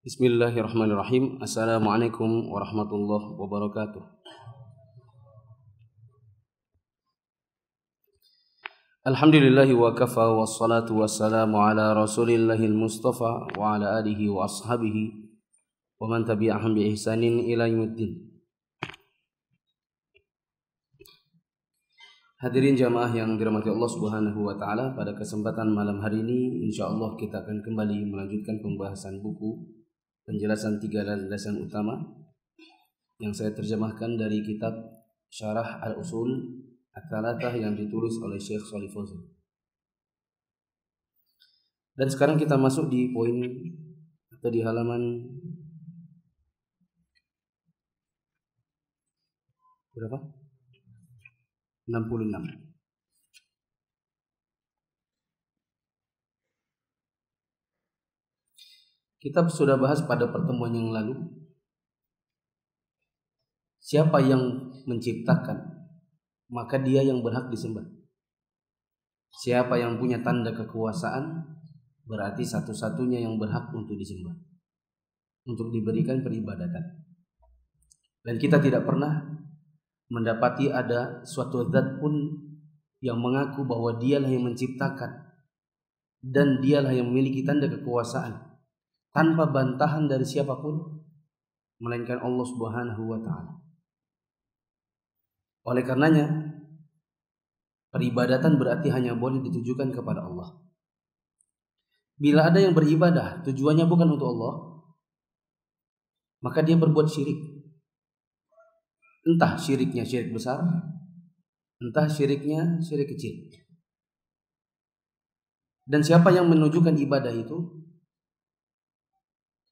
Bismillahirrahmanirrahim. Assalamualaikum warahmatullahi wabarakatuh. Alhamdulillahi wa kafa wassalatu wassalamu ala rasulillahil mustafa wa ala alihi wa ashabihi wa man tabi'ahum bi ihsanin ila yaumiddin. Hadirin jamaah yang dirahmati Allah Subhanahu wa taala, pada kesempatan malam hari ini insyaallah kita akan kembali melanjutkan pembahasan buku penjelasan 3 landasan utama yang saya terjemahkan dari kitab Syarah Al-Usul Ats-Tsalatsah yang ditulis oleh Syekh Shalih Fauzan. Dan sekarang kita masuk di poin atau di halaman berapa? 66. Kita sudah bahas pada pertemuan yang lalu, siapa yang menciptakan, maka dia yang berhak disembah. Siapa yang punya tanda kekuasaan, berarti satu-satunya yang berhak untuk disembah, untuk diberikan peribadatan. Dan kita tidak pernah mendapati ada suatu zat pun yang mengaku bahwa dialah yang menciptakan dan dialah yang memiliki tanda kekuasaan tanpa bantahan dari siapapun melainkan Allah Subhanahu wa taala. Oleh karenanya, peribadatan berarti hanya boleh ditujukan kepada Allah. Bila ada yang beribadah tujuannya bukan untuk Allah, maka dia berbuat syirik. Entah syiriknya syirik besar, entah syiriknya syirik kecil. Dan siapa yang menunjukkan ibadah itu,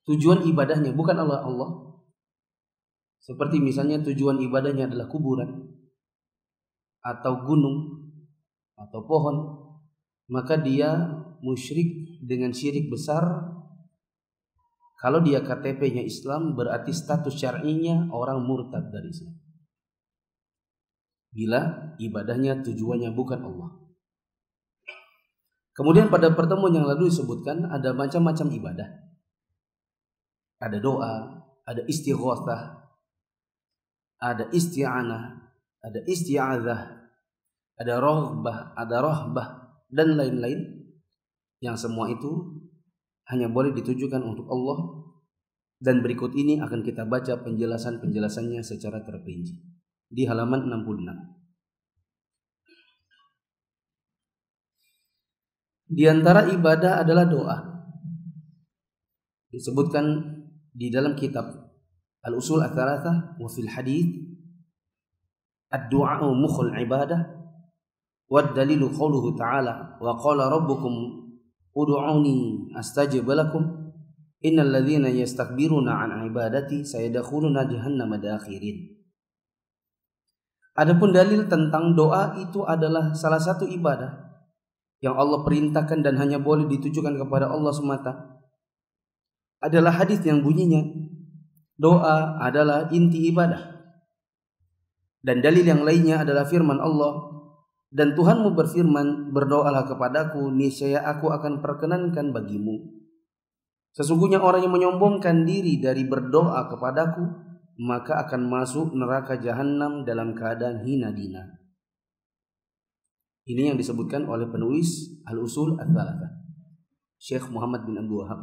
tujuan ibadahnya bukan Allah. Seperti misalnya tujuan ibadahnya adalah kuburan atau gunung atau pohon, maka dia musyrik dengan syirik besar. Kalau dia KTP-nya Islam, berarti status syar'inya orang murtad dari Islam. Bila ibadahnya tujuannya bukan Allah. Kemudian pada pertemuan yang lalu disebutkan ada macam-macam ibadah. Ada doa, ada istighatsah, ada isti'anah, ada isti'adzah, ada raghbah, ada rahbah, dan lain-lain, yang semua itu hanya boleh ditujukan untuk Allah. Dan berikut ini akan kita baca penjelasan-penjelasannya secara terperinci di halaman 66. Di antara ibadah adalah doa. Disebutkan di dalam kitab Al-Usul Ats-Tsalatsah wa fil hadits ad-du'a mukhul ibadah wa dalilu qauluhu ta'ala wa qala rabbukum ud'uni astajib lakum innal ladzina yastakbiruna an ibadati sayadkhuluna jahannama dakhirin. Adapun dalil tentang doa itu adalah salah satu ibadah yang Allah perintahkan dan hanya boleh ditujukan kepada Allah semata, adalah hadis yang bunyinya doa adalah inti ibadah. Dan dalil yang lainnya adalah firman Allah, dan Tuhanmu berfirman, berdoalah kepadaku, niscaya aku akan perkenankan bagimu. Sesungguhnya orang yang menyombongkan diri dari berdoa kepadaku, maka akan masuk neraka jahanam dalam keadaan hina dina. Ini yang disebutkan oleh penulis Al-Usul Ats-Tsalatsah, Syekh Muhammad bin Abdul Wahhab.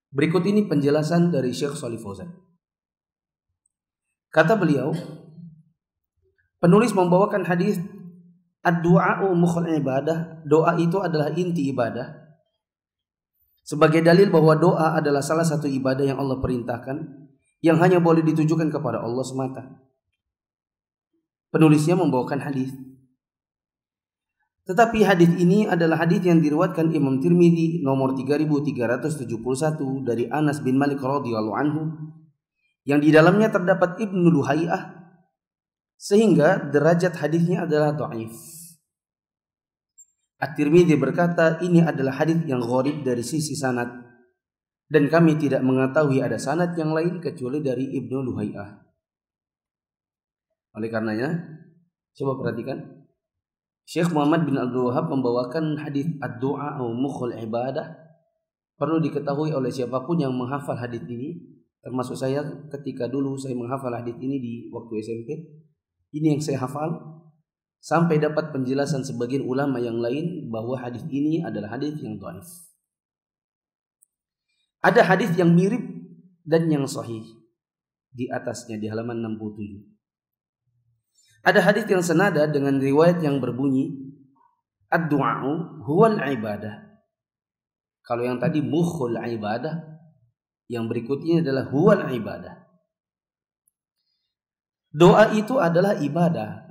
Berikut ini penjelasan dari Syekh Shalih Fauzan. Kata beliau, penulis membawakan hadis ad-du'a'u mukhul ibadah, doa itu adalah inti ibadah, sebagai dalil bahwa doa adalah salah satu ibadah yang Allah perintahkan, yang hanya boleh ditujukan kepada Allah semata. Penulisnya membawakan hadis. Tetapi hadis ini adalah hadis yang diriwayatkan Imam Tirmidzi nomor 3371 dari Anas bin Malik radhiyallahu anhu, yang di dalamnya terdapat Ibnu Luhaiyah, sehingga derajat hadisnya adalah dhaif. At-Tirmidzi berkata, ini adalah hadis yang gharib dari sisi sanad, dan kami tidak mengetahui ada sanad yang lain kecuali dari Ibnu Luhaiyah. Oleh karenanya, coba perhatikan, Syekh Muhammad bin Abdul Wahhab membawakan hadis ad-du'a mukhul ibadah perlu diketahui oleh siapapun yang menghafal hadis ini, termasuk saya ketika dulu saya menghafal hadis ini di waktu SMP. Ini yang saya hafal sampai dapat penjelasan sebagian ulama yang lain bahwa hadis ini adalah hadis yang dhaif. Ada hadis yang mirip dan yang sahih di atasnya di halaman 67. Ada hadis yang senada dengan riwayat yang berbunyi ad-du'a'u huwal ibadah. Kalau yang tadi mukhul ibadah, yang berikutnya adalah huwal ibadah. Doa itu adalah ibadah.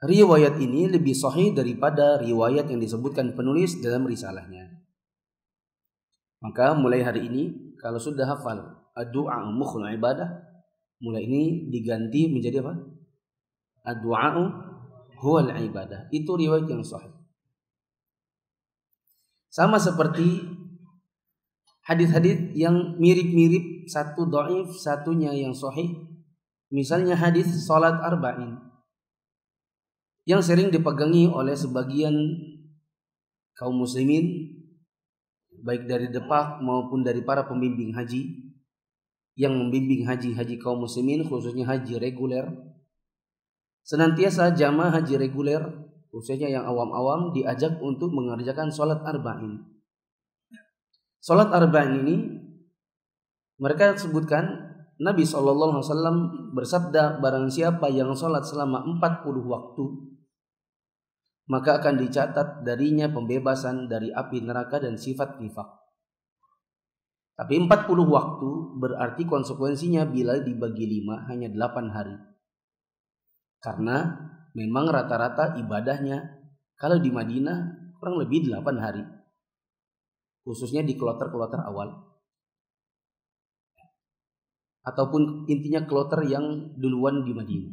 Riwayat ini lebih sahih daripada riwayat yang disebutkan penulis dalam risalahnya. Maka mulai hari ini kalau sudah hafal ad-du'a mukhul ibadah, mulai ini diganti menjadi apa? Ad-du'a huwal ibadah. Itu riwayat yang sahih. Sama seperti hadis-hadis yang mirip-mirip, satu dhaif, satunya yang sahih. Misalnya hadis salat arba'in yang sering dipegangi oleh sebagian kaum muslimin, baik dari depak maupun dari para pembimbing haji yang membimbing haji kaum muslimin, khususnya haji reguler. Senantiasa jamaah haji reguler, khususnya yang awam-awam, diajak untuk mengerjakan sholat arba'in. Sholat arba'in ini mereka sebutkan Nabi SAW bersabda, barang siapa yang sholat selama 40 waktu, maka akan dicatat darinya pembebasan dari api neraka dan sifat nifak. Tapi 40 waktu berarti konsekuensinya bila dibagi 5 hanya 8 hari. Karena memang rata-rata ibadahnya kalau di Madinah kurang lebih 8 hari. Khususnya di kloter-kloter awal. Ataupun intinya kloter yang duluan di Madinah.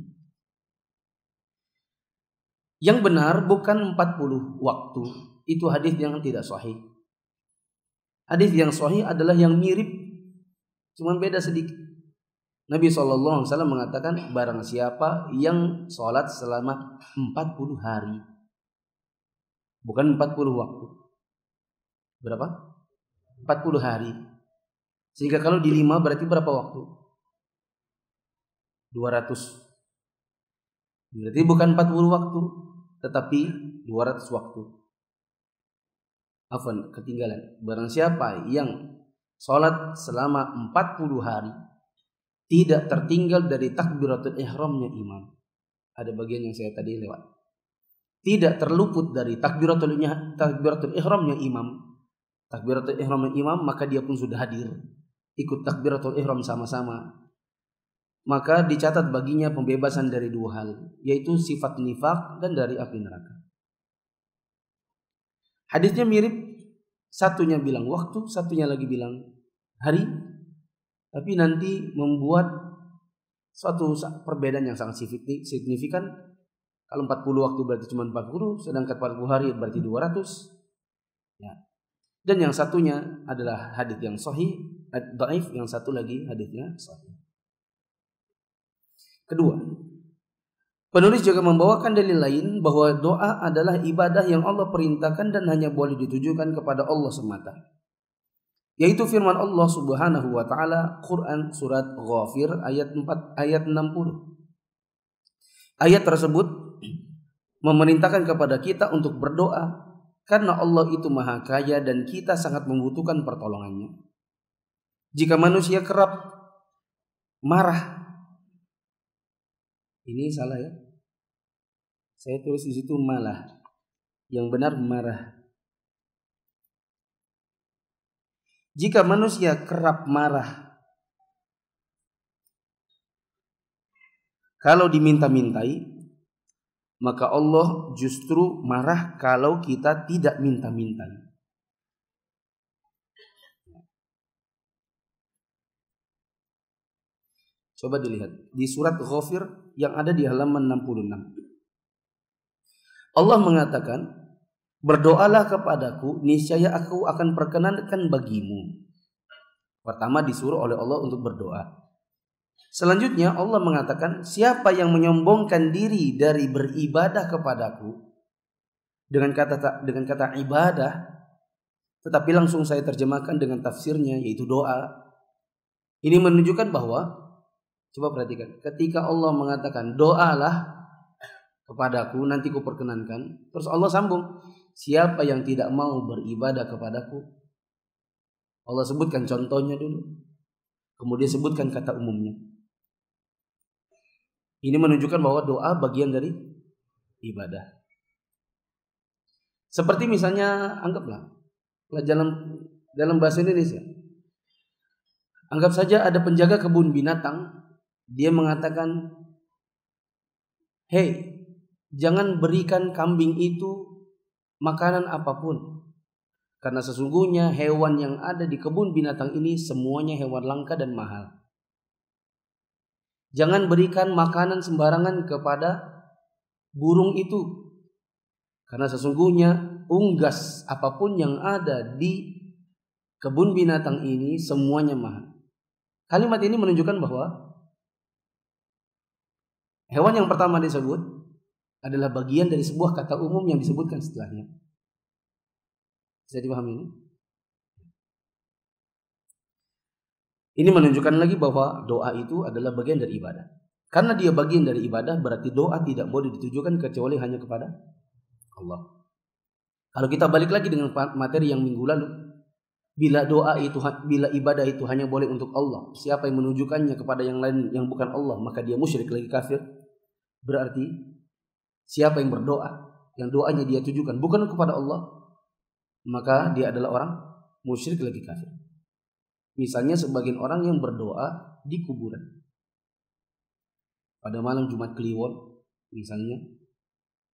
Yang benar bukan 40 waktu. Itu hadis yang tidak sahih. Hadis yang sahih adalah yang mirip, cuma beda sedikit. Nabi SAW mengatakan barang siapa yang sholat selama 40 hari. Bukan 40 waktu. Berapa? 40 hari. Sehingga kalau di 5 berarti berapa waktu? 200. Berarti bukan 40 waktu, tetapi 200 waktu. Afwan, ketinggalan. Barang siapa yang sholat selama 40 hari tidak tertinggal dari takbiratul ihramnya imam. Ada bagian yang saya tadi lewat. Tidak terluput dari takbiratul ihramnya imam. Takbiratul ihramnya imam, maka dia pun sudah hadir. Ikut takbiratul ihram sama-sama. Maka dicatat baginya pembebasan dari 2 hal, yaitu sifat nifak dan dari api neraka. Hadisnya mirip, satunya bilang waktu, satunya lagi bilang hari, tapi nanti membuat suatu perbedaan yang sangat signifikan. Kalau 40 waktu berarti cuma 40, sedangkan 40 hari berarti 200. Ya. Dan yang satunya adalah hadis yang sahih, dhaif, yang satu lagi hadisnya sahih. Kedua, penulis juga membawakan dalil lain bahwa doa adalah ibadah yang Allah perintahkan dan hanya boleh ditujukan kepada Allah semata. Yaitu firman Allah Subhanahu wa taala, Quran surat Ghafir ayat 60. Ayat tersebut memerintahkan kepada kita untuk berdoa karena Allah itu Maha Kaya dan kita sangat membutuhkan pertolongannya. Jika manusia kerap marah, ini salah ya. Saya tulis di situ malah. Yang benar marah. Jika manusia kerap marah kalau diminta-mintai, maka Allah justru marah kalau kita tidak minta-mintai. Coba dilihat di surat Ghafir yang ada di halaman 66. Allah mengatakan, berdoalah kepadaku, niscaya aku akan perkenankan bagimu. Pertama disuruh oleh Allah untuk berdoa. Selanjutnya Allah mengatakan, siapa yang menyombongkan diri dari beribadah kepadaku, dengan kata ibadah, tetapi langsung saya terjemahkan dengan tafsirnya, yaitu doa. Ini menunjukkan bahwa, coba perhatikan, ketika Allah mengatakan doalah kepadaku, nanti ku perkenankan. Terus Allah sambung, siapa yang tidak mau beribadah kepadaku? Allah sebutkan contohnya dulu, kemudian sebutkan kata umumnya. Ini menunjukkan bahwa doa bagian dari ibadah. Seperti misalnya, anggaplah dalam bahasa Indonesia, anggap saja ada penjaga kebun binatang, dia mengatakan, hei, jangan berikan kambing itu makanan apapun, karena sesungguhnya hewan yang ada di kebun binatang ini semuanya hewan langka dan mahal. Jangan berikan makanan sembarangan kepada burung itu, karena sesungguhnya unggas apapun yang ada di kebun binatang ini semuanya mahal. Kalimat ini menunjukkan bahwa hewan yang pertama disebut adalah bagian dari sebuah kata umum yang disebutkan setelahnya. Bisa dipahami ini? Ini menunjukkan lagi bahwa doa itu adalah bagian dari ibadah. Karena dia bagian dari ibadah, berarti doa tidak boleh ditujukan kecuali hanya kepada Allah. Kalau kita balik lagi dengan materi yang minggu lalu, bila ibadah itu hanya boleh untuk Allah, siapa yang menunjukkannya kepada yang lain yang bukan Allah, maka dia musyrik lagi kafir. Berarti siapa yang berdoa, yang doanya dia tujukan bukan kepada Allah, maka dia adalah orang musyrik lagi kafir. Misalnya sebagian orang yang berdoa di kuburan pada malam Jumat Kliwon, misalnya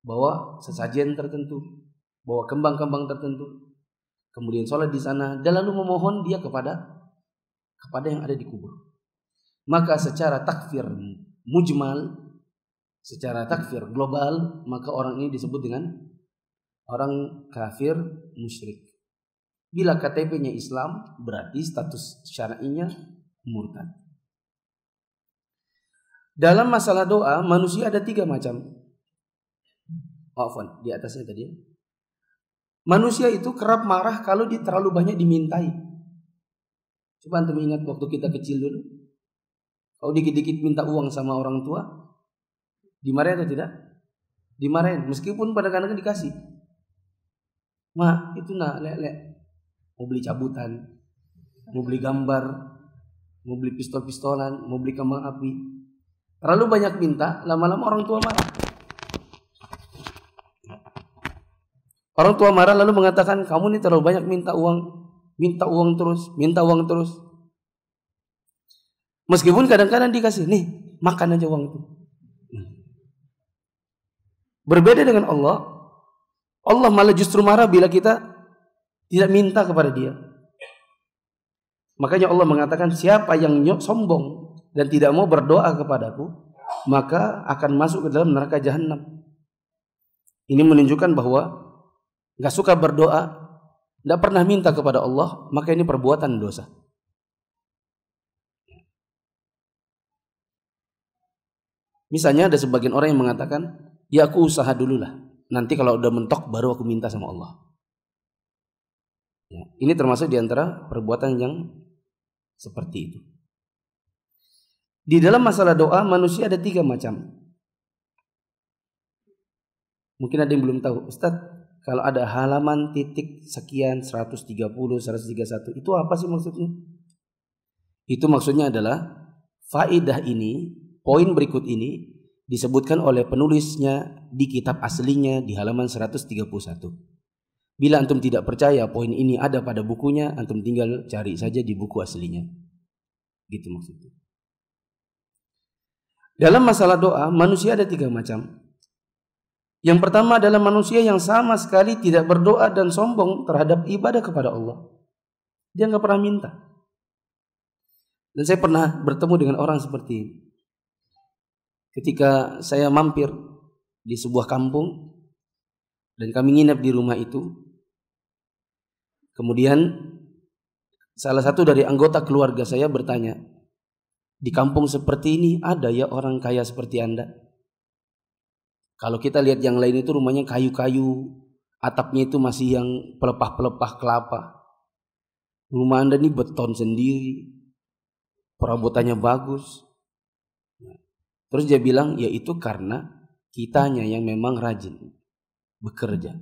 bawa sesajen tertentu, bawa kembang-kembang tertentu, kemudian sholat di sana dan lalu memohon dia kepada yang ada di kubur. Maka secara takfir mujmal, secara takfir global, maka orang ini disebut dengan orang kafir musyrik. Bila KTP-nya Islam, berarti status syar'inya murtad. Dalam masalah doa, manusia ada 3 macam. Maafkan, di atasnya tadi. Manusia itu kerap marah kalau terlalu banyak dimintai. Coba antum ingat waktu kita kecil dulu. Kalau dikit-dikit minta uang sama orang tua, dimarahin atau tidak? Dimarahin, meskipun kadang-kadang dikasih. Ma, itu nak lek. Mau beli cabutan, mau beli gambar, mau beli pistol-pistolan, mau beli kembang api. Terlalu banyak minta, lama-lama orang tua marah. Orang tua marah lalu mengatakan, kamu ini terlalu banyak minta uang terus. Meskipun kadang-kadang dikasih, nih makan aja uang itu. Berbeda dengan Allah, Allah malah justru marah bila kita tidak minta kepada dia. Makanya Allah mengatakan, siapa yang sombong dan tidak mau berdoa kepadaku, maka akan masuk ke dalam neraka jahanam. Ini menunjukkan bahwa gak suka berdoa, tidak pernah minta kepada Allah, maka ini perbuatan dosa. Misalnya ada sebagian orang yang mengatakan, ya aku usaha dululah, nanti kalau udah mentok baru aku minta sama Allah. Ya, ini termasuk diantara perbuatan yang seperti itu. Di dalam masalah doa, manusia ada 3 macam. Mungkin ada yang belum tahu, Ustaz, kalau ada halaman titik sekian 130, 131, itu apa sih maksudnya? Itu maksudnya adalah faedah ini, poin berikut ini disebutkan oleh penulisnya di kitab aslinya di halaman 131. Bila antum tidak percaya poin ini ada pada bukunya, antum tinggal cari saja di buku aslinya. Gitu maksudnya. Dalam masalah doa, manusia ada 3 macam. Yang pertama adalah manusia yang sama sekali tidak berdoa dan sombong terhadap ibadah kepada Allah. Dia nggak pernah minta. Dan saya pernah bertemu dengan orang seperti ini. Ketika saya mampir di sebuah kampung dan kami nginap di rumah itu, kemudian salah satu dari anggota keluarga saya bertanya, di kampung seperti ini ada ya orang kaya seperti Anda? Kalau kita lihat yang lain itu rumahnya kayu-kayu, atapnya itu masih yang pelepah-pelepah kelapa. Rumah Anda ini beton sendiri, perabotannya bagus. Terus dia bilang, ya itu karena kitanya yang memang rajin bekerja.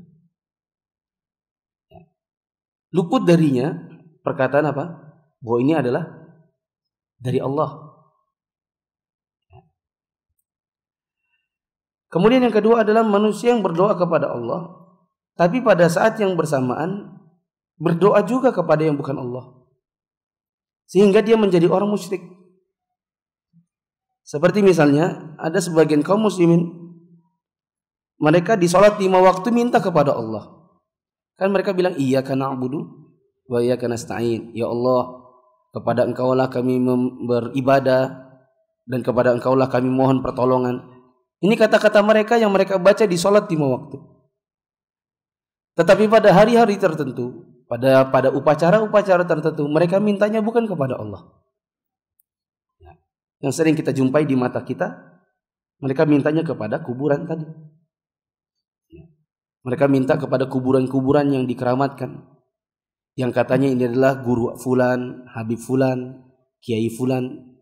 Luput darinya perkataan apa? Bahwa ini adalah dari Allah. Kemudian yang kedua adalah manusia yang berdoa kepada Allah, tapi pada saat yang bersamaan berdoa juga kepada yang bukan Allah, sehingga dia menjadi orang musyrik. Seperti misalnya ada sebagian kaum muslimin, mereka di salat 5 waktu minta kepada Allah. Kan mereka bilang, iyyaka na'budu wa iyyaka nasta'in. Ya Allah, kepada Engkaulah kami beribadah dan kepada Engkaulah kami mohon pertolongan. Ini kata-kata mereka yang mereka baca di salat 5 waktu. Tetapi pada hari-hari tertentu, pada upacara-upacara tertentu, mereka mintanya bukan kepada Allah. Yang sering kita jumpai di mata kita, mereka mintanya kepada kuburan tadi. Mereka minta kepada kuburan-kuburan yang dikeramatkan, yang katanya ini adalah guru fulan, habib fulan, kiai fulan,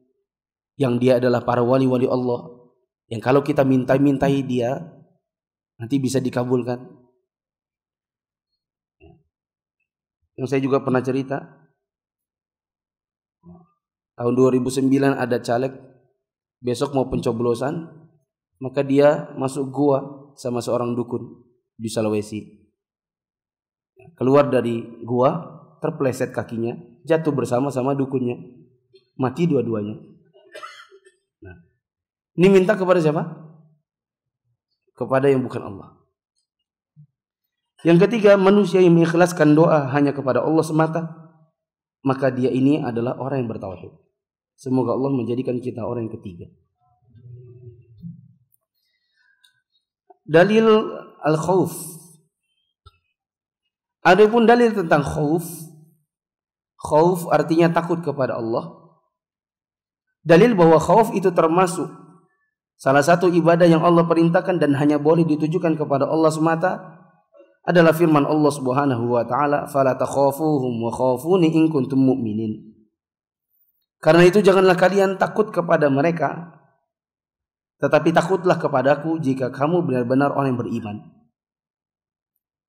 yang dia adalah para wali-wali Allah, yang kalau kita mintai dia nanti bisa dikabulkan. Yang saya juga pernah cerita, tahun 2009 ada caleg, besok mau pencoblosan, maka dia masuk gua sama seorang dukun di Sulawesi. Keluar dari gua, terpeleset kakinya, jatuh bersama-sama dukunnya, mati dua-duanya. Nah, ini minta kepada siapa? Kepada yang bukan Allah. Yang ketiga, manusia yang mengikhlaskan doa hanya kepada Allah semata, maka dia ini adalah orang yang bertauhid. Semoga Allah menjadikan kita orang yang ketiga. Dalil al-khauf. Adapun dalil tentang khauf, khauf artinya takut kepada Allah. Dalil bahwa khauf itu termasuk salah satu ibadah yang Allah perintahkan dan hanya boleh ditujukan kepada Allah semata adalah firman Allah Subhanahu wa taala, "Fala takhafuhum wa khafuni in kuntum mu'minin." Karena itu janganlah kalian takut kepada mereka, tetapi takutlah kepadaku jika kamu benar-benar orang yang beriman.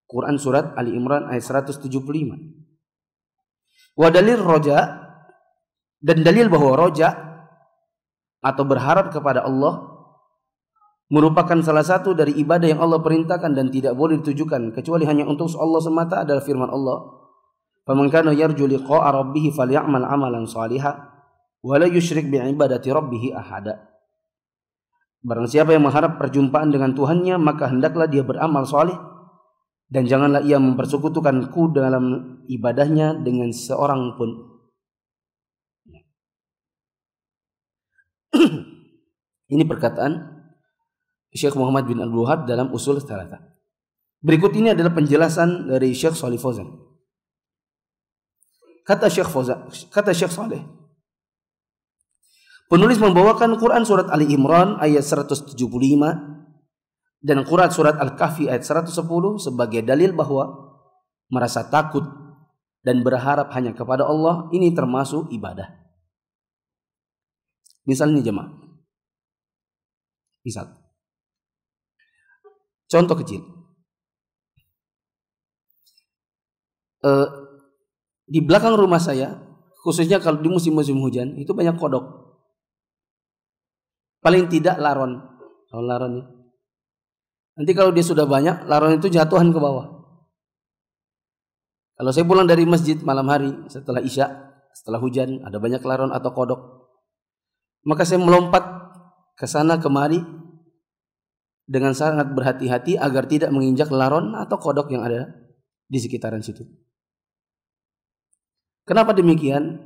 Quran surat Ali Imran ayat 175. Wa dalil roja, dan dalil bahwa roja atau berharap kepada Allah merupakan salah satu dari ibadah yang Allah perintahkan dan tidak boleh ditujukan kecuali hanya untuk Allah semata adalah firman Allah, "Faman kana yarju liqa'a rabbih falyamal 'amalan shalihan wa la yusyrik bi'ibadati rabbih ahada." Barang siapa yang mengharap perjumpaan dengan Tuhannya, maka hendaklah dia beramal saleh dan janganlah ia mempersekutukanku dalam ibadahnya dengan seorang pun. Ini perkataan Syekh Muhammad bin Abdul Wahhab dalam Ushul Tsalatsa. Berikut ini adalah penjelasan dari Syekh Shalih Fauzan. Kata Syekh Saleh, penulis membawakan Quran surat Ali Imran ayat 175 dan Quran surat Al-Kahfi ayat 110 sebagai dalil bahwa merasa takut dan berharap hanya kepada Allah ini termasuk ibadah. Misalnya jemaah, contoh kecil. Di belakang rumah saya, khususnya kalau di musim-musim hujan, itu banyak kodok. Paling tidak laron. Kalau laron ya. Nanti kalau dia sudah banyak, laron itu jatuhan ke bawah. Kalau saya pulang dari masjid malam hari, setelah Isya, setelah hujan, ada banyak laron atau kodok. Maka saya melompat ke sana kemari dengan sangat berhati-hati agar tidak menginjak laron atau kodok yang ada di sekitaran situ. Kenapa demikian?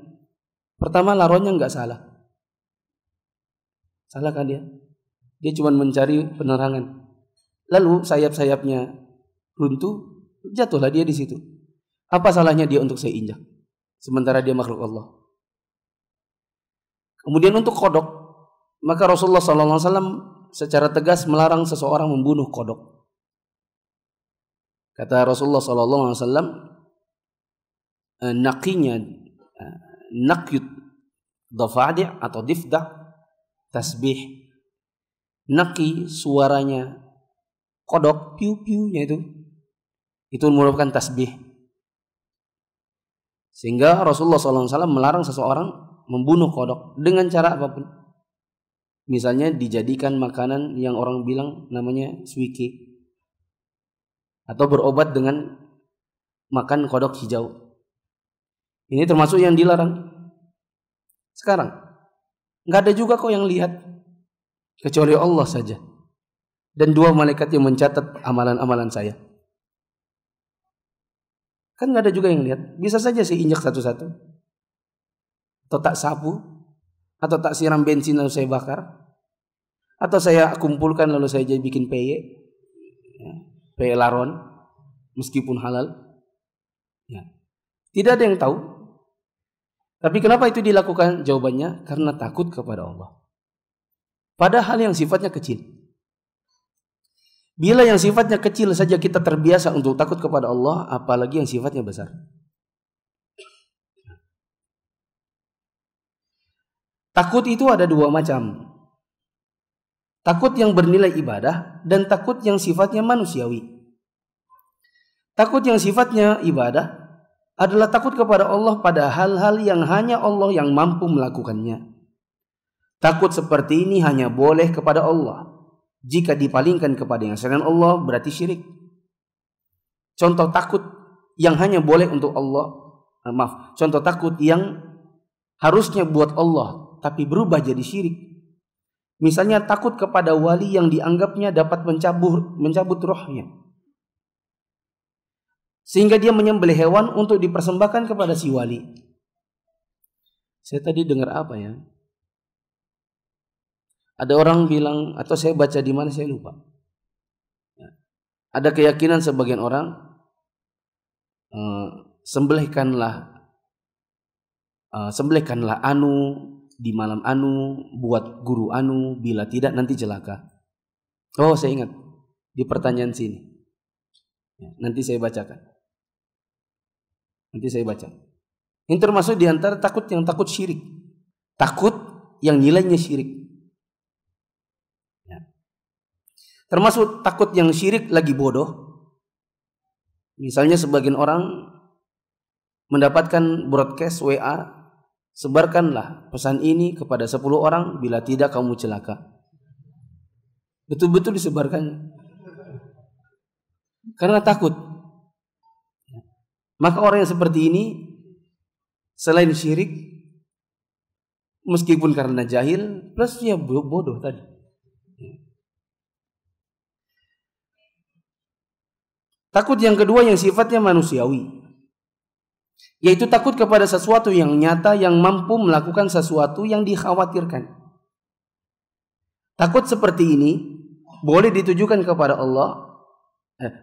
Pertama, laronnya nggak salah. Salah kan dia? Dia cuma mencari penerangan. Lalu sayap-sayapnya runtuh, jatuhlah dia di situ. Apa salahnya dia untuk saya injak? Sementara dia makhluk Allah. Kemudian untuk kodok, maka Rasulullah SAW secara tegas melarang seseorang membunuh kodok. Kata Rasulullah SAW, naqinya naqyut dhafadi' atau difda' tasbih. Naqi suaranya kodok piu-piunya itu merupakan tasbih. Sehingga Rasulullah SAW melarang seseorang membunuh kodok dengan cara apapun. Misalnya dijadikan makanan yang orang bilang namanya suike, atau berobat dengan makan kodok hijau. Ini termasuk yang dilarang. Sekarang nggak ada juga kok yang lihat kecuali Allah saja dan 2 malaikat yang mencatat amalan-amalan saya. Kan nggak ada juga yang lihat. Bisa saja saya injak satu-satu, atau tak sapu, atau tak siram bensin lalu saya bakar, atau saya kumpulkan lalu saya jadi bikin peye, peye laron, meskipun halal. Ya. Tidak ada yang tahu. Tapi kenapa itu dilakukan? Jawabannya karena takut kepada Allah. Padahal yang sifatnya kecil. Bila yang sifatnya kecil saja kita terbiasa untuk takut kepada Allah, apalagi yang sifatnya besar. Takut itu ada 2 macam. Takut yang bernilai ibadah dan takut yang sifatnya manusiawi. Takut yang sifatnya ibadah adalah takut kepada Allah pada hal-hal yang hanya Allah yang mampu melakukannya. Takut seperti ini hanya boleh kepada Allah. Jika dipalingkan kepada yang selain Allah berarti syirik. Contoh takut yang hanya boleh untuk Allah, contoh takut yang harusnya buat Allah tapi berubah jadi syirik. Misalnya takut kepada wali yang dianggapnya dapat mencabut rohnya, sehingga dia menyembelih hewan untuk dipersembahkan kepada si wali. Saya tadi dengar apa ya? Ada orang bilang, atau saya baca di mana saya lupa. Ada keyakinan sebagian orang, sembelihkanlah anu di malam anu, buat guru anu, bila tidak nanti celaka. Oh, saya ingat di pertanyaan sini. Nanti saya bacakan. Nanti saya baca. Ini termasuk di antara takut yang takut syirik. Takut yang nilainya syirik. Ya. Termasuk takut yang syirik lagi bodoh. Misalnya sebagian orang mendapatkan broadcast WA, sebarkanlah pesan ini kepada 10 orang, bila tidak kamu celaka. Betul-betul disebarkannya. Karena takut. Maka orang yang seperti ini selain syirik, meskipun karena jahil, plus dia bodoh tadi. Takut yang kedua yang sifatnya manusiawi, yaitu takut kepada sesuatu yang nyata yang mampu melakukan sesuatu yang dikhawatirkan. Takut seperti ini boleh ditujukan kepada Allah,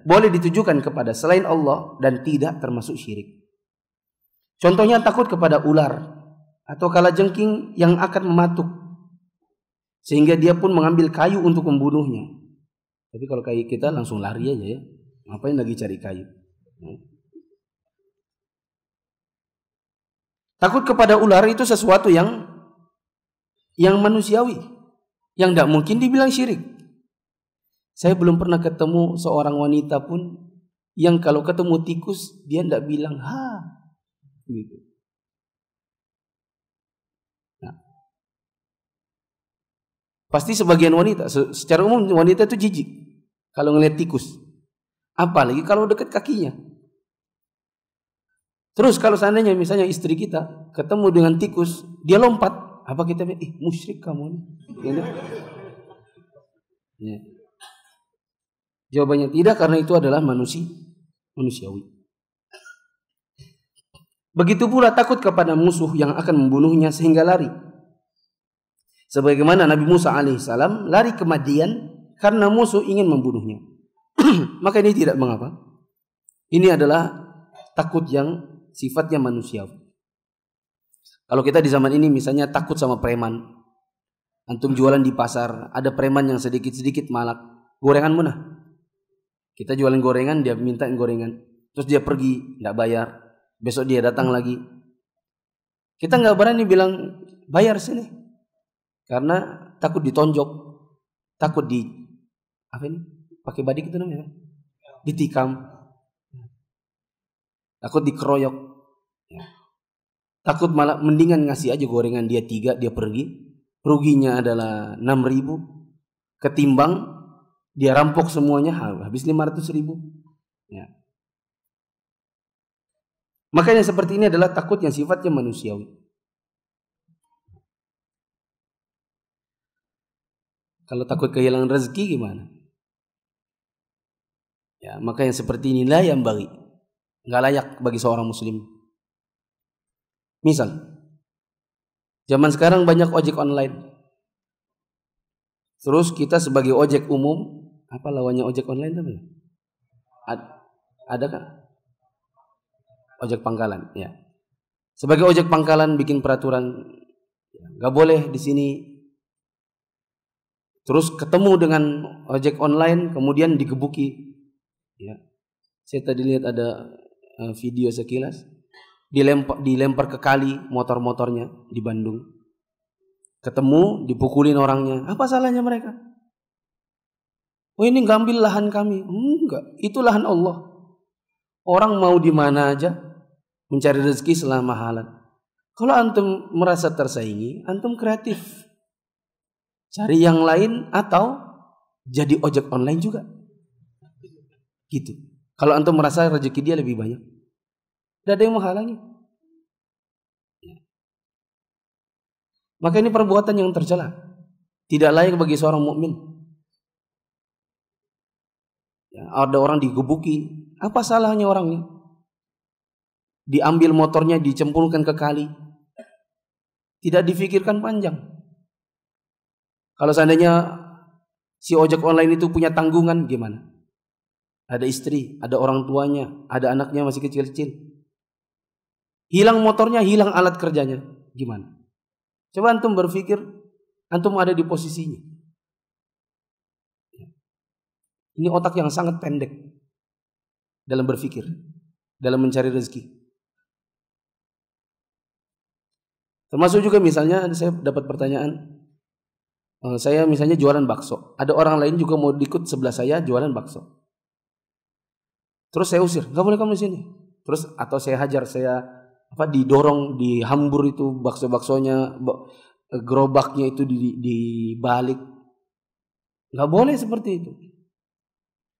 boleh ditujukan kepada selain Allah dan tidak termasuk syirik. Contohnya takut kepada ular atau kalajengking yang akan mematuk, sehingga dia pun mengambil kayu untuk membunuhnya. Tapi kalau kayak kita langsung lari aja ya. Ngapain lagi cari kayu? Takut kepada ular itu sesuatu yang manusiawi, yang tidak mungkin dibilang syirik. Saya belum pernah ketemu seorang wanita pun yang kalau ketemu tikus dia tidak bilang ha, gitu. Nah, pasti sebagian wanita, secara umum wanita itu jijik kalau ngelihat tikus, apalagi kalau dekat kakinya. Terus kalau seandainya misalnya istri kita ketemu dengan tikus, dia lompat, apa kita bilang, musyrik kamu nih? Ya. Jawabannya tidak, karena itu adalah manusiawi. Begitu pula takut kepada musuh yang akan membunuhnya sehingga lari. Sebagaimana Nabi Musa alaihissalam lari ke Madian karena musuh ingin membunuhnya. Maka ini tidak mengapa. Ini adalah takut yang sifatnya manusiawi. Kalau kita di zaman ini misalnya takut sama preman. Antum jualan di pasar, ada preman yang sedikit-sedikit malak, gorengan mana? Kita jualan gorengan, dia minta gorengan. Terus dia pergi, tidak bayar. besok dia datang lagi. Kita nggak berani bilang bayar sini, karena takut ditonjok, takut di apa ini? Pakai badik itu namanya, ditikam, takut dikeroyok, takut malah mendingan ngasih aja gorengan dia 3, dia pergi, ruginya adalah 6.000, ketimbang dia rampok semuanya habis 500.000. Ya. Makanya seperti ini adalah takut yang sifatnya manusiawi. Kalau takut kehilangan rezeki gimana? Ya, maka yang seperti inilah yang nggak layak bagi seorang muslim. Misal, zaman sekarang banyak ojek online. Terus kita sebagai ojek umum, apa lawannya ojek online namanya? Ada kan? Ojek pangkalan, ya. Sebagai ojek pangkalan bikin peraturan, nggak boleh di sini. Terus ketemu dengan ojek online, kemudian digebuki. Ya. Saya tadi lihat ada video sekilas, dilempar ke kali motor-motornya di Bandung. Ketemu, dipukulin orangnya. Apa salahnya mereka? Oh, ini ngambil lahan kami. Enggak, itu lahan Allah. Orang mau di mana aja mencari rezeki selama halal. Kalau antum merasa tersaingi, antum kreatif. Cari yang lain atau jadi ojek online juga. Gitu. Kalau antum merasa rezeki dia lebih banyak, tidak ada yang menghalangi. Maka ini perbuatan yang tercela, tidak layak bagi seorang mukmin. Ya, ada orang digebuki, apa salahnya orangnya? Diambil motornya, dicemplungkan ke kali, tidak difikirkan panjang. Kalau seandainya si ojek online itu punya tanggungan, gimana? Ada istri, ada orang tuanya, ada anaknya masih kecil-kecil. Hilang motornya, hilang alat kerjanya, gimana? Coba antum berpikir, antum ada di posisinya. Ini otak yang sangat pendek dalam berpikir, dalam mencari rezeki. Termasuk juga misalnya saya dapat pertanyaan, saya misalnya jualan bakso, ada orang lain juga mau ikut sebelah saya jualan bakso. Terus saya usir, nggak boleh kamu di sini. Terus atau saya hajar, saya didorong, dihambur itu bakso-baksonya, gerobaknya itu dibalik. Nggak boleh seperti itu.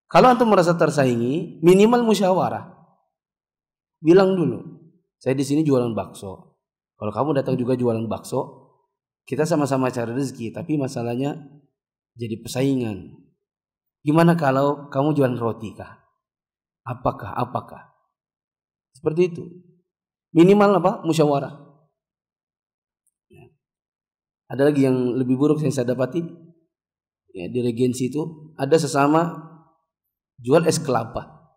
Kalau antum merasa tersaingi, minimal musyawarah. Bilang dulu, saya di sini jualan bakso. Kalau kamu datang juga jualan bakso, kita sama-sama cari rezeki, tapi masalahnya jadi persaingan. Gimana kalau kamu jualan roti kah? Apakah? Seperti itu. Minimal musyawarah. Ya. Ada lagi yang lebih buruk yang saya dapati, ya, di Regensi itu ada sesama jual es kelapa.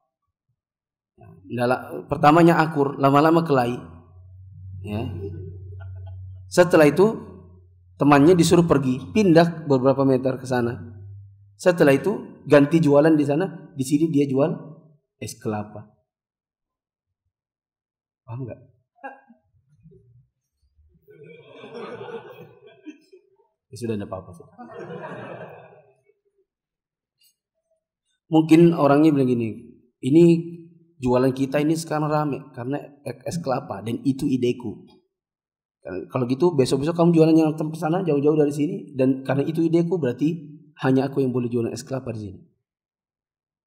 Pertamanya akur, lama-lama kelahi. Ya. Setelah itu temannya disuruh pergi, pindah beberapa meter ke sana. Setelah itu ganti jualan di sana, di sini dia jual es kelapa. Paham nggak? Ya sudah, tidak apa-apa. Mungkin orangnya bilang gini, ini jualan kita ini sekarang rame karena es kelapa dan itu ideku. Kalau gitu besok-besok kamu jualan yang tempat sana jauh-jauh dari sini, dan karena itu ideku berarti hanya aku yang boleh jualan es kelapa di sini.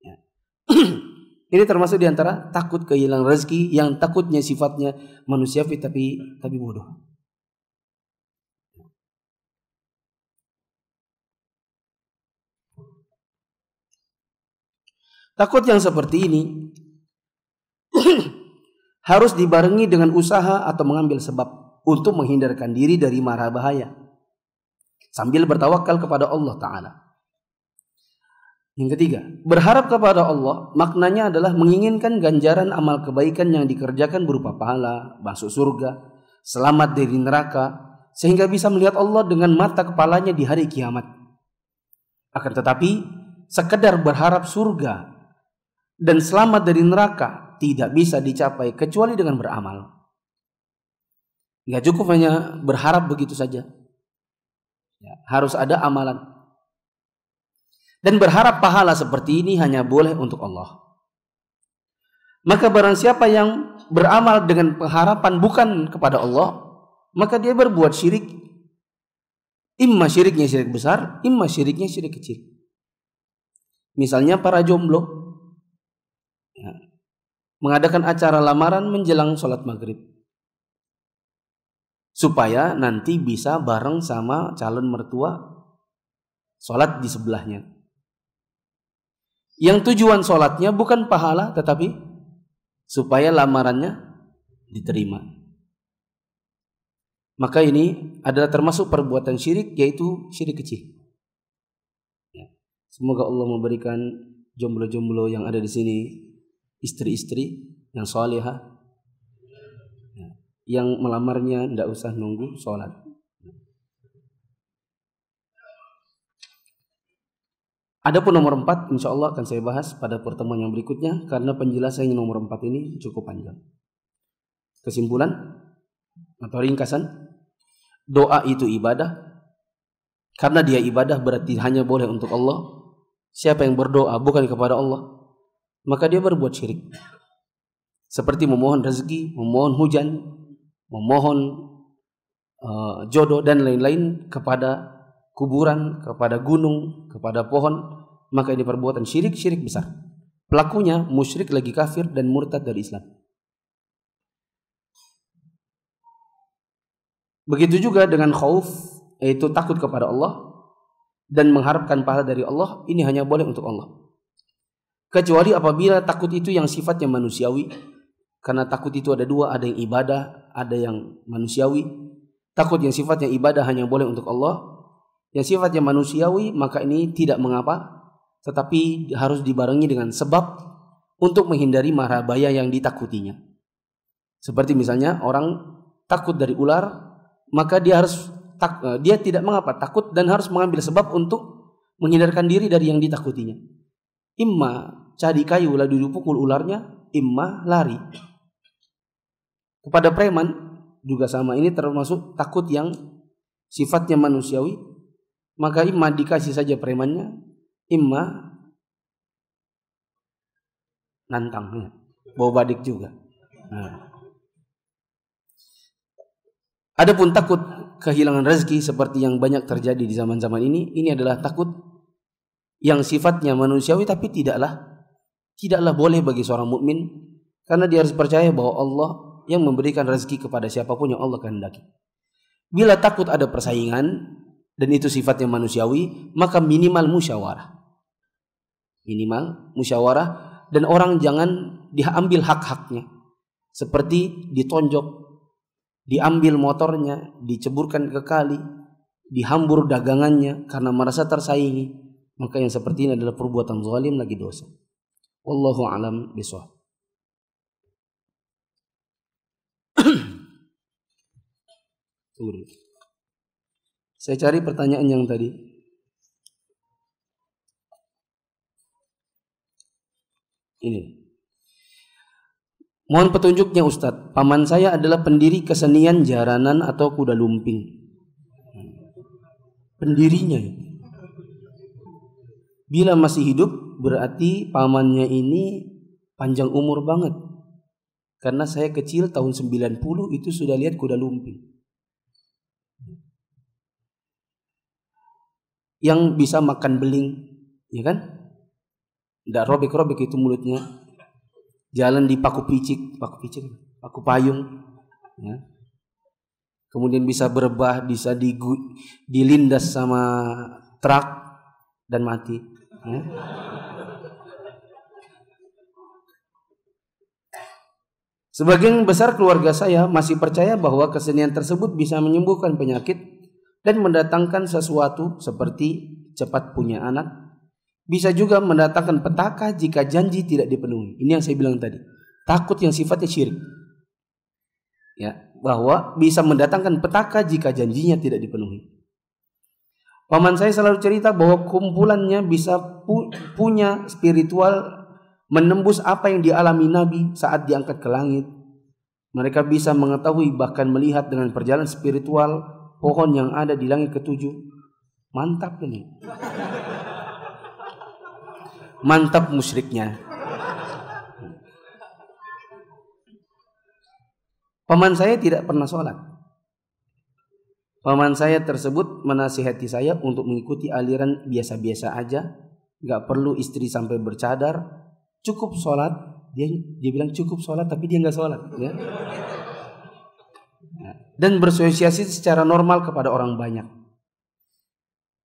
Ya. Ini termasuk diantara takut kehilangan rezeki yang takutnya sifatnya manusiawi tapi bodoh. Takut yang seperti ini harus dibarengi dengan usaha atau mengambil sebab untuk menghindarkan diri dari mara bahaya sambil bertawakal kepada Allah Ta'ala. Yang ketiga, berharap kepada Allah maknanya adalah menginginkan ganjaran amal kebaikan yang dikerjakan berupa pahala, masuk surga, selamat dari neraka, sehingga bisa melihat Allah dengan mata kepalanya di hari kiamat. Akan tetapi sekedar berharap surga dan selamat dari neraka tidak bisa dicapai kecuali dengan beramal. Nggak cukup hanya berharap begitu saja. Ya, harus ada amalan. Dan berharap pahala seperti ini hanya boleh untuk Allah. Maka barang siapa yang beramal dengan pengharapan bukan kepada Allah, maka dia berbuat syirik. Imma syiriknya syirik besar, imma syiriknya syirik kecil. Misalnya para jomblo ya, mengadakan acara lamaran menjelang sholat maghrib, supaya nanti bisa bareng sama calon mertua sholat di sebelahnya. Yang tujuan sholatnya bukan pahala, tetapi supaya lamarannya diterima. Maka ini adalah termasuk perbuatan syirik, yaitu syirik kecil. Ya. Semoga Allah memberikan jomblo-jomblo yang ada di sini istri-istri yang salihah, ya, yang melamarnya tidak usah nunggu sholat. Adapun nomor 4 insya Allah akan saya bahas pada pertemuan yang berikutnya, karena penjelasannya nomor 4 ini cukup panjang. Kesimpulan atau ringkasan, doa itu ibadah. Karena dia ibadah berarti hanya boleh untuk Allah. Siapa yang berdoa bukan kepada Allah, maka dia berbuat syirik. Seperti memohon rezeki, memohon hujan, memohon jodoh dan lain-lain kepada kuburan, kepada gunung, kepada pohon, maka ini perbuatan syirik, syirik besar. Pelakunya musyrik lagi kafir dan murtad dari Islam. Begitu juga dengan khauf, yaitu takut kepada Allah dan mengharapkan pahala dari Allah, ini hanya boleh untuk Allah. Kecuali apabila takut itu yang sifatnya manusiawi, karena takut itu ada dua, ada yang ibadah, ada yang manusiawi. Takut yang sifatnya ibadah hanya boleh untuk Allah. Yang sifatnya manusiawi maka ini tidak mengapa, tetapi harus dibarengi dengan sebab untuk menghindari mara bahaya yang ditakutinya. Seperti misalnya orang takut dari ular, maka dia tidak mengapa takut dan harus mengambil sebab untuk menghindarkan diri dari yang ditakutinya. Imma cari kayu lalu dipukul ularnya, imma lari. Kepada preman juga sama, ini termasuk takut yang sifatnya manusiawi. Maka imma dikasih saja premannya, imma nantang, bawa badik juga. Nah. Adapun takut kehilangan rezeki seperti yang banyak terjadi di zaman-zaman ini adalah takut yang sifatnya manusiawi, tapi tidaklah boleh bagi seorang mukmin, karena dia harus percaya bahwa Allah yang memberikan rezeki kepada siapapun yang Allah kehendaki. Bila takut ada persaingan dan itu sifatnya manusiawi, maka minimal musyawarah. Minimal musyawarah, dan orang jangan diambil hak-haknya. Seperti ditonjok, diambil motornya, diceburkan ke kali, dihambur dagangannya karena merasa tersaingi. Maka yang seperti ini adalah perbuatan zalim lagi dosa. Wallahu a'lam bishawab. Tunggu. Saya cari pertanyaan yang tadi. Ini. Mohon petunjuknya Ustadz. Paman saya adalah pendiri kesenian jaranan atau kuda lumping. Pendirinya. Bila masih hidup berarti pamannya ini panjang umur banget. Karena saya kecil tahun 90 itu sudah lihat kuda lumping. Yang bisa makan beling, ya kan? Tidak robek-robek itu mulutnya. Jalan di paku payung, ya. Kemudian bisa berebah, bisa dilindas sama truk dan mati. Ya. Sebagian besar keluarga saya masih percaya bahwa kesenian tersebut bisa menyembuhkan penyakit dan mendatangkan sesuatu seperti cepat punya anak. Bisa juga mendatangkan petaka jika janji tidak dipenuhi. Ini yang saya bilang tadi. Takut yang sifatnya syirik. Ya, bahwa bisa mendatangkan petaka jika janjinya tidak dipenuhi. Paman saya selalu cerita bahwa kumpulannya bisa punya spiritual menembus apa yang dialami Nabi saat diangkat ke langit. Mereka bisa mengetahui bahkan melihat dengan perjalanan spiritual pohon yang ada di langit ketujuh. Mantap ini. Mantap musyriknya. Paman saya tidak pernah sholat. Paman saya tersebut menasihati saya untuk mengikuti aliran biasa-biasa aja, nggak perlu istri sampai bercadar, cukup sholat. Dia bilang cukup sholat, tapi dia nggak sholat, ya. Dan bersosialisasi secara normal kepada orang banyak.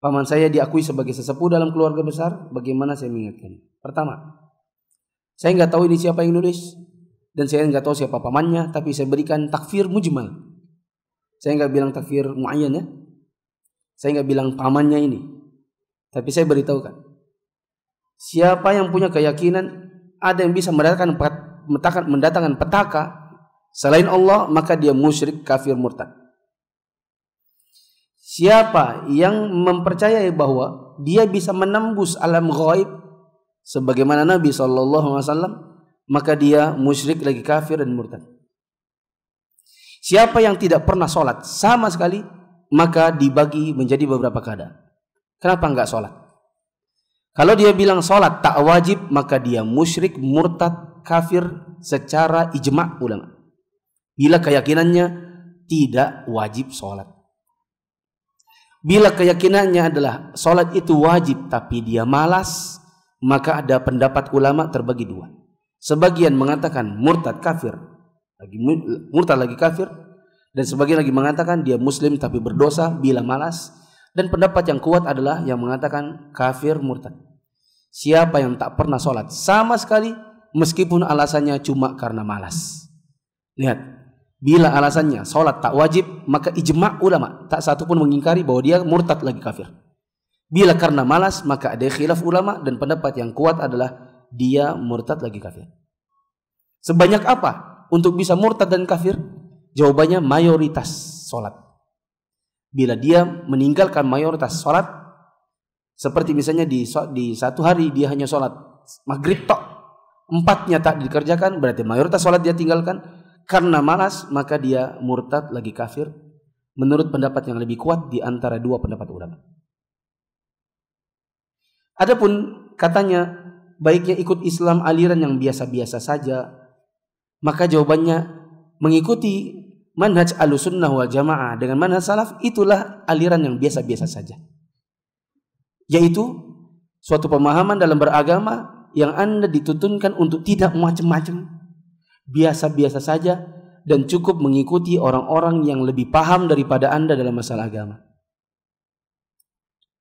Paman saya diakui sebagai sesepuh dalam keluarga besar. Bagaimana saya mengingatkan? Pertama, saya nggak tahu ini siapa yang nulis, dan saya nggak tahu siapa pamannya, tapi saya berikan takfir mujmal. Saya nggak bilang takfir muayyan, ya. Saya nggak bilang pamannya ini, tapi saya beritahukan siapa yang punya keyakinan ada yang bisa mendatangkan petaka selain Allah, maka dia musyrik, kafir, murtad. Siapa yang mempercayai bahwa dia bisa menembus alam ghaib sebagaimana Nabi SAW, maka dia musyrik lagi, kafir dan murtad. Siapa yang tidak pernah sholat sama sekali, maka dibagi menjadi beberapa keadaan. Kenapa enggak sholat? Kalau dia bilang sholat tak wajib, maka dia musyrik, murtad, kafir secara ijma' ulama. Bila keyakinannya tidak wajib sholat. Bila keyakinannya adalah sholat itu wajib tapi dia malas, maka ada pendapat ulama terbagi dua. Sebagian mengatakan murtad, kafir, murtad lagi kafir, dan sebagian lagi mengatakan dia muslim tapi berdosa bila malas, dan pendapat yang kuat adalah yang mengatakan kafir, murtad. Siapa yang tak pernah sholat sama sekali meskipun alasannya cuma karena malas. Lihat, bila alasannya sholat tak wajib, maka ijma' ulama tak satu pun mengingkari bahwa dia murtad lagi kafir. Bila karena malas, maka ada khilaf ulama, dan pendapat yang kuat adalah dia murtad lagi kafir. Sebanyak apa untuk bisa murtad dan kafir? Jawabannya mayoritas sholat. Bila dia meninggalkan mayoritas sholat, seperti misalnya di satu hari dia hanya sholat maghrib tok, 4-nya tak dikerjakan, berarti mayoritas sholat dia tinggalkan karena malas, maka dia murtad lagi kafir menurut pendapat yang lebih kuat di antara dua pendapat ulama. Adapun katanya baiknya ikut Islam aliran yang biasa-biasa saja, maka jawabannya mengikuti manhaj Ahlussunnah wal Jamaah dengan manhaj salaf itulah aliran yang biasa-biasa saja. Yaitu suatu pemahaman dalam beragama yang Anda dituntunkan untuk tidak macam-macam, biasa-biasa saja, dan cukup mengikuti orang-orang yang lebih paham daripada Anda dalam masalah agama.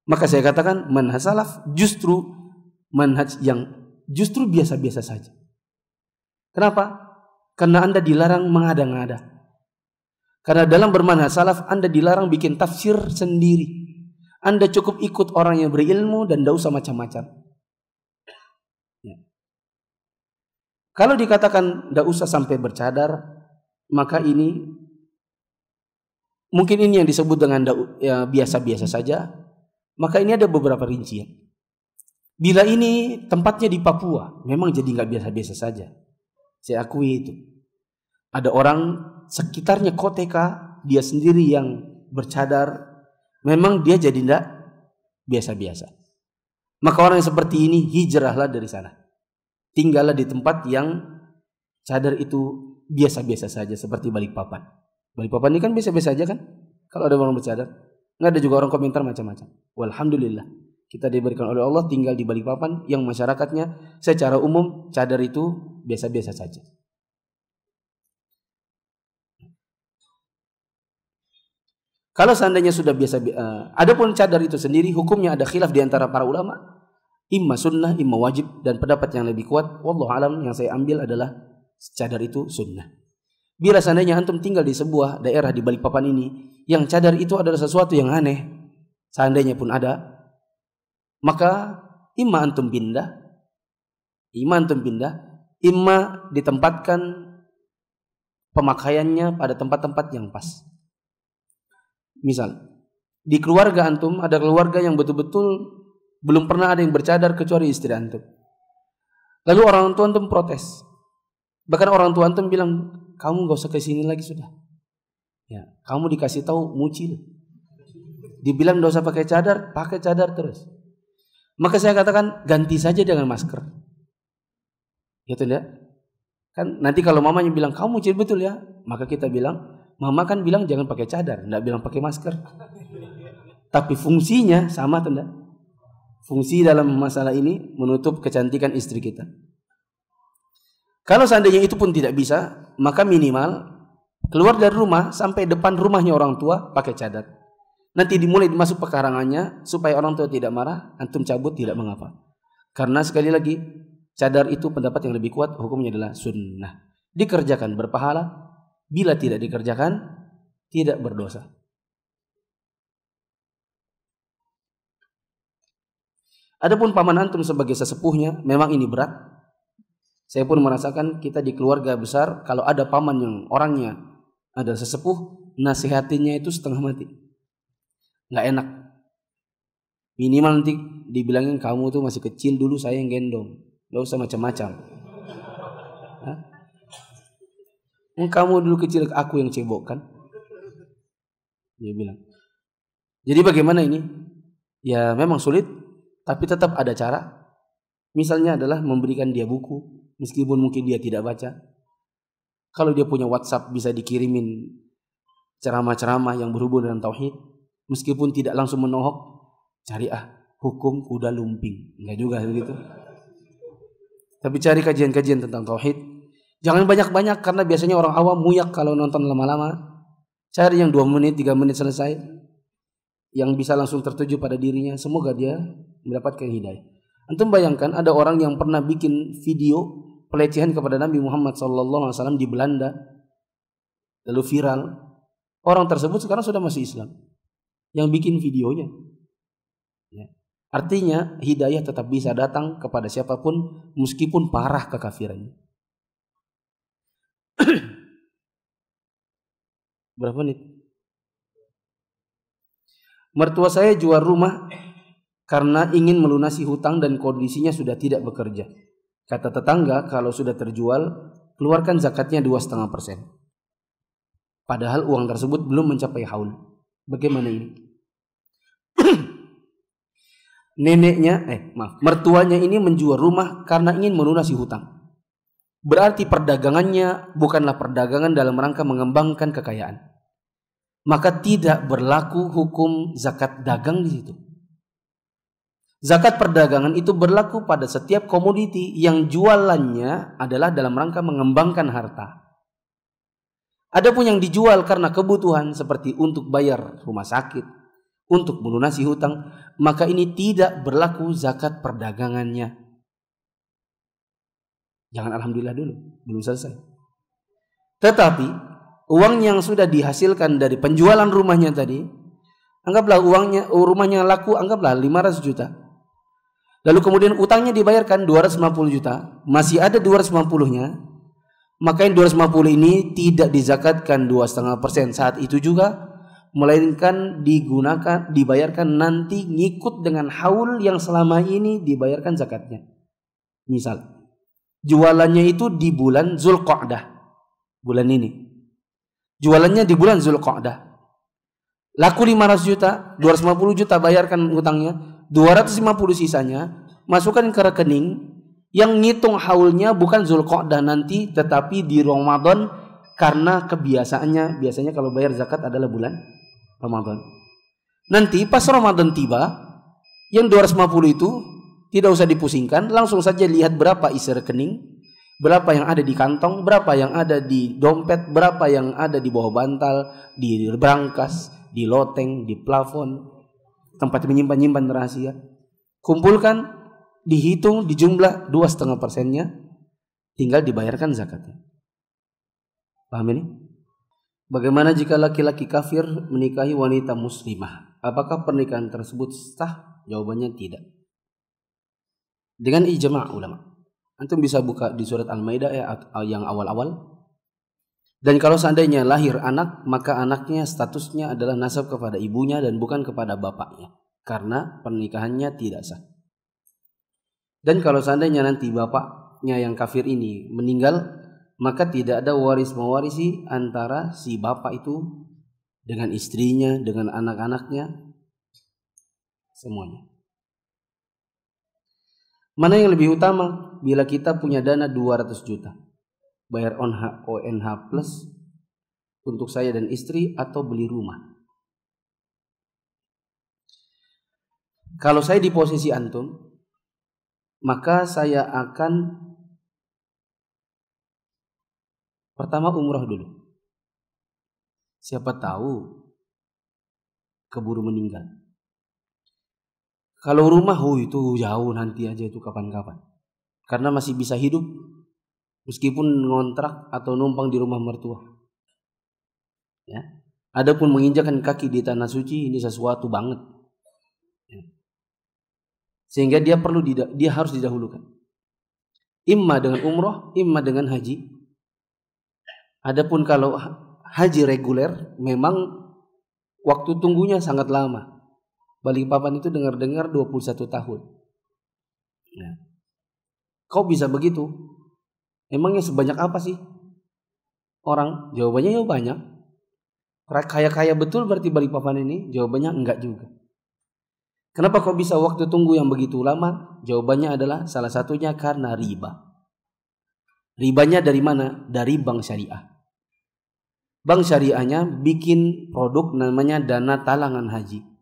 Maka saya katakan manhaj salaf justru manhaj yang justru biasa-biasa saja. Kenapa? Karena Anda dilarang mengada-ngada. Karena dalam bermanhaj salaf Anda dilarang bikin tafsir sendiri. Anda cukup ikut orang yang berilmu dan tidak usah macam-macam. Ya. Kalau dikatakan tidak usah sampai bercadar, maka ini mungkin ini yang disebut dengan biasa-biasa saja. Maka ini ada beberapa rincian. Bila ini tempatnya di Papua, memang jadi nggak biasa-biasa saja. Saya akui itu. Ada orang sekitarnya koteka, dia sendiri yang bercadar, memang dia jadi tidak biasa-biasa. Maka orang yang seperti ini hijrahlah dari sana. Tinggallah di tempat yang cadar itu biasa-biasa saja, seperti Balikpapan. Balikpapan ini kan biasa-biasa saja kan? Kalau ada orang bercadar, nggak ada juga orang komentar macam-macam. Walhamdulillah, kita diberikan oleh Allah tinggal di Balikpapan yang masyarakatnya secara umum cadar itu biasa-biasa saja. Kalau seandainya sudah biasa, adapun cadar itu sendiri hukumnya ada khilaf di antara para ulama, imma sunnah, imma wajib, dan pendapat yang lebih kuat, wallahu alam, yang saya ambil adalah cadar itu sunnah. Bila seandainya antum tinggal di sebuah daerah di Balikpapan ini yang cadar itu adalah sesuatu yang aneh, seandainya pun ada, maka imma antum pindah, imma ditempatkan pemakaiannya pada tempat-tempat yang pas. Misal, di keluarga antum ada keluarga yang betul-betul belum pernah ada yang bercadar kecuali istri antum. Lalu orang tua antum protes. Bahkan orang tua antum bilang, kamu gak usah ke sini lagi sudah. Ya, kamu dikasih tahu mucil. Dibilang gak usah pakai cadar terus. Maka saya katakan ganti saja dengan masker. Gitu ya. Kan nanti kalau mamanya bilang kamu mucil betul ya, maka kita bilang, mama kan bilang jangan pakai cadar, enggak bilang pakai masker. Tapi fungsinya sama atau enggak? Fungsi dalam masalah ini menutup kecantikan istri kita. Kalau seandainya itu pun tidak bisa, maka minimal keluar dari rumah sampai depan rumahnya orang tua pakai cadar. Nanti dimulai masuk pekarangannya supaya orang tua tidak marah, antum cabut tidak mengapa. Karena sekali lagi cadar itu pendapat yang lebih kuat, hukumnya adalah sunnah. Dikerjakan berpahala, bila tidak dikerjakan tidak berdosa. Adapun paman antum sebagai sesepuhnya, memang ini berat. Saya pun merasakan kita di keluarga besar, kalau ada paman yang orangnya ada sesepuh, nasihatinya itu setengah mati. Nggak enak. Minimal nanti dibilangin kamu tuh masih kecil dulu saya yang gendong. Nggak usah macam-macam. Kamu dulu kecil aku yang cebok kan? Dia bilang. Jadi bagaimana ini? Ya memang sulit. Tapi tetap ada cara. Misalnya adalah memberikan dia buku, meskipun mungkin dia tidak baca. Kalau dia punya WhatsApp bisa dikirimin ceramah-ceramah yang berhubungan dengan tauhid, meskipun tidak langsung menohok, cari hukum kuda lumping, enggak juga begitu. Tapi cari kajian-kajian tentang tauhid. Jangan banyak-banyak karena biasanya orang awam muyak kalau nonton lama-lama. Cari yang 2 menit, 3 menit selesai, yang bisa langsung tertuju pada dirinya. Semoga dia mendapatkan hidayah. Antum bayangkan ada orang yang pernah bikin video pelecehan kepada Nabi Muhammad SAW di Belanda, lalu viral. Orang tersebut sekarang sudah masuk Islam, yang bikin videonya. Ya. Artinya hidayah tetap bisa datang kepada siapapun meskipun parah kekafirannya. Berapa menit? Mertua saya jual rumah karena ingin melunasi hutang dan kondisinya sudah tidak bekerja. Kata tetangga, kalau sudah terjual, keluarkan zakatnya 2,5%. Padahal uang tersebut belum mencapai haul. Bagaimana ini? Mertuanya ini menjual rumah karena ingin melunasi hutang. Berarti perdagangannya bukanlah perdagangan dalam rangka mengembangkan kekayaan. Maka tidak berlaku hukum zakat dagang di situ. Zakat perdagangan itu berlaku pada setiap komoditi yang jualannya adalah dalam rangka mengembangkan harta. Adapun yang dijual karena kebutuhan seperti untuk bayar rumah sakit, untuk melunasi hutang, maka ini tidak berlaku zakat perdagangannya. Jangan alhamdulillah dulu, belum selesai. Tetapi uang yang sudah dihasilkan dari penjualan rumahnya tadi, anggaplah rumahnya laku, anggaplah 500 juta. Lalu kemudian utangnya dibayarkan 250 juta, masih ada 250-nya, maka yang 250 ini tidak dizakatkan 2,5% saat itu juga, melainkan dibayarkan nanti ngikut dengan haul yang selama ini dibayarkan zakatnya. Misal, jualannya itu di bulan Zulqa'dah, bulan ini. Jualannya di bulan Zulqa'dah. Laku 500 juta, 250 juta bayarkan utangnya, 250 sisanya masukkan ke rekening yang ngitung haulnya bukan Zulqa'dah nanti tetapi di Ramadan, karena kebiasaannya biasanya kalau bayar zakat adalah bulan Ramadan. Nanti pas Ramadan tiba, yang 250 itu tidak usah dipusingkan, langsung saja lihat berapa isi rekening, berapa yang ada di kantong, berapa yang ada di dompet, berapa yang ada di bawah bantal, di brankas, di loteng, di plafon, tempat menyimpan rahasia. Kumpulkan, dihitung, dijumlah 2,5%-nya, tinggal dibayarkan zakatnya. Paham ini? Bagaimana jika laki-laki kafir menikahi wanita muslimah? Apakah pernikahan tersebut sah? Jawabannya tidak. Dengan ijma' ulama. Antum bisa buka di surat Al-Maidah yang awal-awal. Dan kalau seandainya lahir anak, maka anaknya statusnya adalah nasab kepada ibunya dan bukan kepada bapaknya, karena pernikahannya tidak sah. Dan kalau seandainya nanti bapak bapaknya yang kafir ini meninggal, maka tidak ada waris mewarisi antara si bapak itu dengan istrinya, dengan anak-anaknya, semuanya. Mana yang lebih utama bila kita punya dana 200 juta? Bayar ONH plus untuk saya dan istri atau beli rumah? Kalau saya di posisi antum, maka saya akan pertama umrah dulu. Siapa tahu keburu meninggal. Kalau rumah, itu jauh, nanti aja itu kapan-kapan. Karena masih bisa hidup meskipun ngontrak atau numpang di rumah mertua. Ya. Adapun menginjakkan kaki di tanah suci ini sesuatu banget. Ya. Sehingga dia harus didahulukan. Imma dengan umroh, imma dengan haji. Adapun kalau haji reguler, memang waktu tunggunya sangat lama. Balikpapan itu dengar-dengar 21 tahun. Ya. Kok bisa begitu? Emangnya sebanyak apa sih orang? Jawabannya ya banyak. Kaya-kaya betul berarti Balikpapan ini? Jawabannya enggak juga. Kenapa kok bisa waktu tunggu yang begitu lama? Jawabannya adalah salah satunya karena riba. Ribanya dari mana? Dari bank syariah. Bank syariahnya bikin produk namanya dana talangan haji.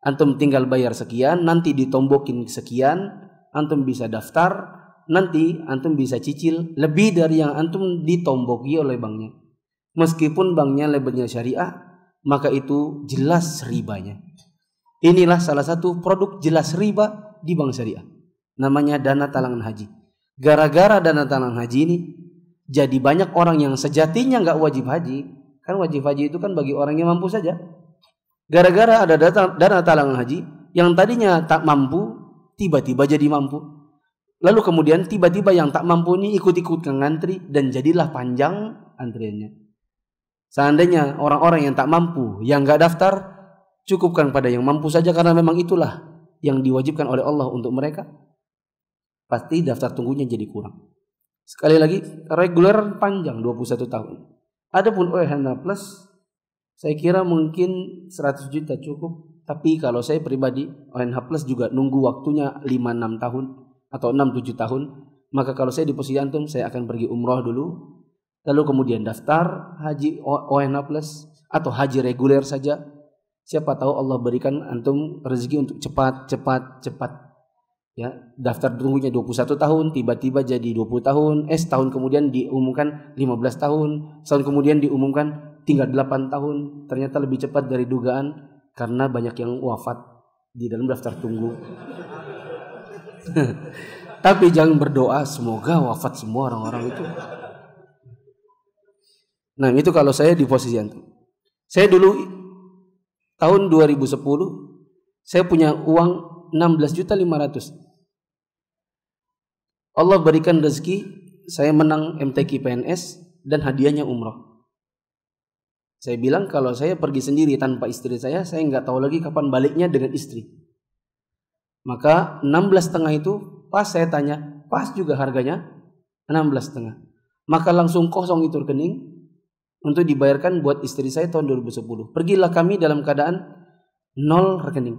Antum tinggal bayar sekian, nanti ditombokin sekian, antum bisa daftar, nanti antum bisa cicil lebih dari yang antum ditomboki oleh banknya. Meskipun banknya labelnya syariah, maka itu jelas ribanya. Inilah salah satu produk jelas riba di bank syariah. Namanya dana talangan haji. Gara-gara dana talangan haji ini, jadi banyak orang yang sejatinya nggak wajib haji. Kan wajib haji itu kan bagi orang yang mampu saja. Gara-gara ada dana talangan haji, yang tadinya tak mampu, tiba-tiba jadi mampu. Lalu kemudian tiba-tiba yang tak mampu ini ikut-ikut ngantri dan jadilah panjang antriannya. Seandainya orang-orang yang tak mampu, yang nggak daftar, cukupkan pada yang mampu saja karena memang itulah yang diwajibkan oleh Allah untuk mereka. Pasti daftar tunggunya jadi kurang. Sekali lagi, reguler panjang 21 tahun. Adapun ONH plus, saya kira mungkin 100 juta cukup. Tapi kalau saya pribadi, ONH plus juga nunggu waktunya 5-6 tahun atau 6-7 tahun. Maka kalau saya di posisi antum, saya akan pergi umroh dulu. Lalu kemudian daftar haji ONH plus atau haji reguler saja. Siapa tahu Allah berikan antum rezeki untuk cepat. Ya, daftar tunggunya 21 tahun, tiba-tiba jadi 20 tahun, setahun kemudian diumumkan 15 tahun, setahun kemudian diumumkan tinggal 8 tahun, ternyata lebih cepat dari dugaan karena banyak yang wafat di dalam daftar tunggu. Tapi jangan berdoa semoga wafat semua orang-orang itu. Nah, itu kalau saya di posisi antum. Saya dulu tahun 2010 saya punya uang 16.500.000. Allah berikan rezeki, saya menang MTQ PNS dan hadiahnya umroh. Saya bilang kalau saya pergi sendiri tanpa istri saya nggak tahu lagi kapan baliknya dengan istri. Maka 16,5 itu pas saya tanya, pas juga harganya 16,5. Maka langsung kosong itu rekening untuk dibayarkan buat istri saya tahun 2010. Pergilah kami dalam keadaan 0 rekening.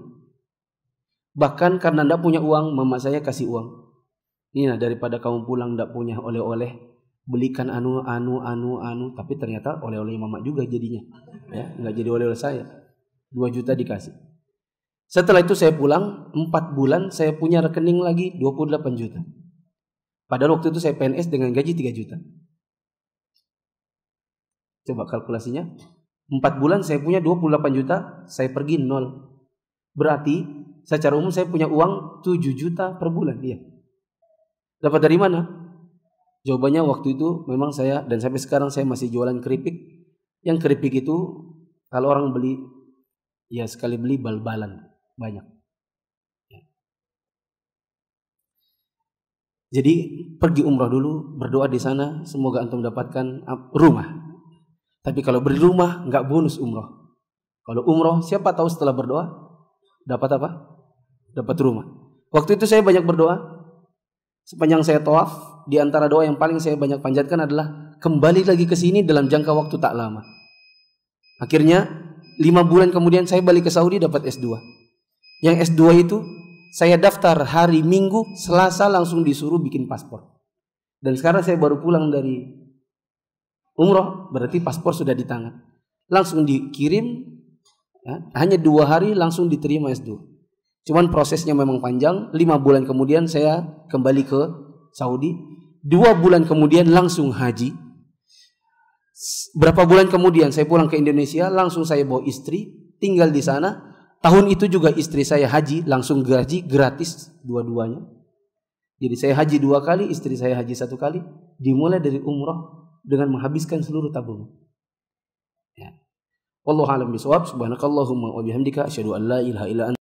Bahkan karena tidak punya uang, mama saya kasih uang. Ini daripada kamu pulang tidak punya oleh-oleh, belikan anu, tapi ternyata oleh-oleh mama juga jadinya. Ya, nggak jadi oleh-oleh saya. 2 juta dikasih. Setelah itu saya pulang, 4 bulan saya punya rekening lagi 28 juta. Padahal waktu itu saya PNS dengan gaji 3 juta. Coba kalkulasinya. 4 bulan saya punya 28 juta, saya pergi 0. Berarti secara umum saya punya uang 7 juta per bulan. Iya. Dapat dari mana? Jawabannya waktu itu memang saya, dan sampai sekarang saya masih jualan keripik. Yang keripik itu kalau orang beli, ya sekali beli bal-balan banyak. Ya. Jadi pergi umrah dulu, berdoa di sana, semoga antum dapatkan rumah. Tapi kalau beli rumah nggak bonus umrah. Kalau umrah siapa tahu setelah berdoa dapat apa? Dapat rumah. Waktu itu saya banyak berdoa. Sepanjang saya tawaf, di antara doa yang paling saya banyak panjatkan adalah kembali lagi ke sini dalam jangka waktu tak lama. Akhirnya 5 bulan kemudian saya balik ke Saudi dapat S2. Yang S2 itu saya daftar hari Minggu, Selasa langsung disuruh bikin paspor. Dan sekarang saya baru pulang dari umroh, berarti paspor sudah di tangan. Langsung dikirim, ya, hanya 2 hari langsung diterima S2. Cuman prosesnya memang panjang. 5 bulan kemudian saya kembali ke Saudi. 2 bulan kemudian langsung haji. Berapa bulan kemudian saya pulang ke Indonesia, langsung saya bawa istri, tinggal di sana. Tahun itu juga istri saya haji, langsung gaji gratis dua-duanya. Jadi saya haji 2 kali, istri saya haji 1 kali. Dimulai dari umrah dengan menghabiskan seluruh tabungan. Ya. Wallahu a'lam bishawab. Subhanakallahumma wa bihamdika asyhadu an la ilaha illa anta